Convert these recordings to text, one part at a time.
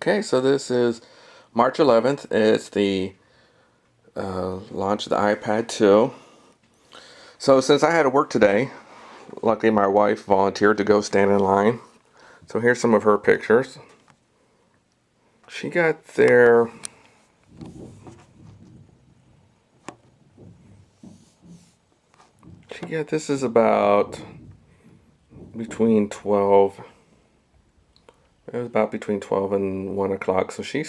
Okay, so this is March 11th. It's the launch of the iPad 2. So since I had to work today, luckily my wife volunteered to go stand in line. So here's some of her pictures. She got there this is about between 12. It was about between 12 and 1 o'clock. So she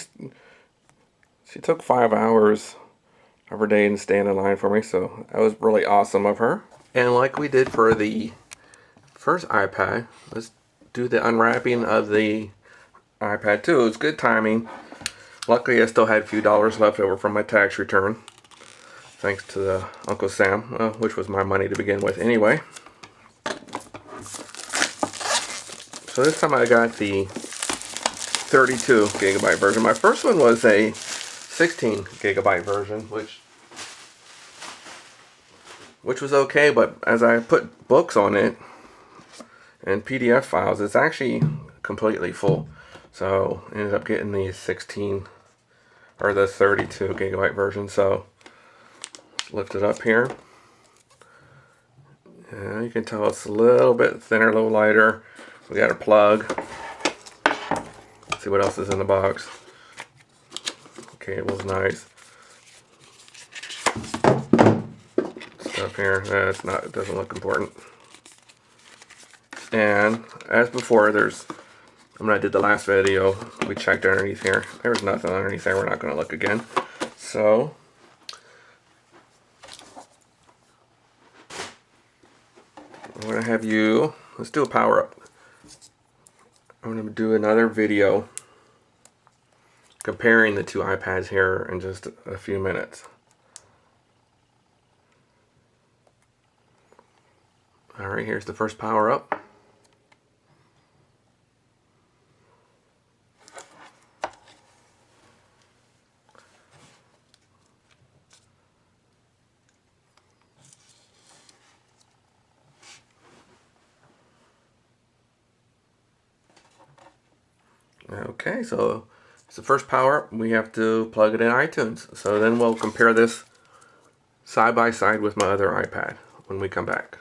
took 5 hours of her day and stand in line for me. So that was really awesome of her. And like we did for the first iPad, let's do the unwrapping of the iPad 2. It was good timing. Luckily, I still had a few dollars left over from my tax return, thanks to the Uncle Sam, which was my money to begin with anyway. So this time I got the 32 gigabyte version. My first one was a 16 gigabyte version, which was okay, but as I put books on it and PDF files, it's actually completely full. So I ended up getting the 16 or the 32 gigabyte version. So lift it up here. And you can tell it's a little bit thinner, a little lighter. We got a plug. Let's see what else is in the box. Cable's nice. Stuff here. It doesn't look important. And as before, when I did the last video, we checked underneath here. There was nothing underneath there. We're not going to look again. So I'm going to have let's do a power up. I'm going to do another video comparing the two iPads here in just a few minutes. Alright, here's the first power up. Okay, so it's the first power up. We have to plug it in iTunes. So then we'll compare this side by side with my other iPad when we come back.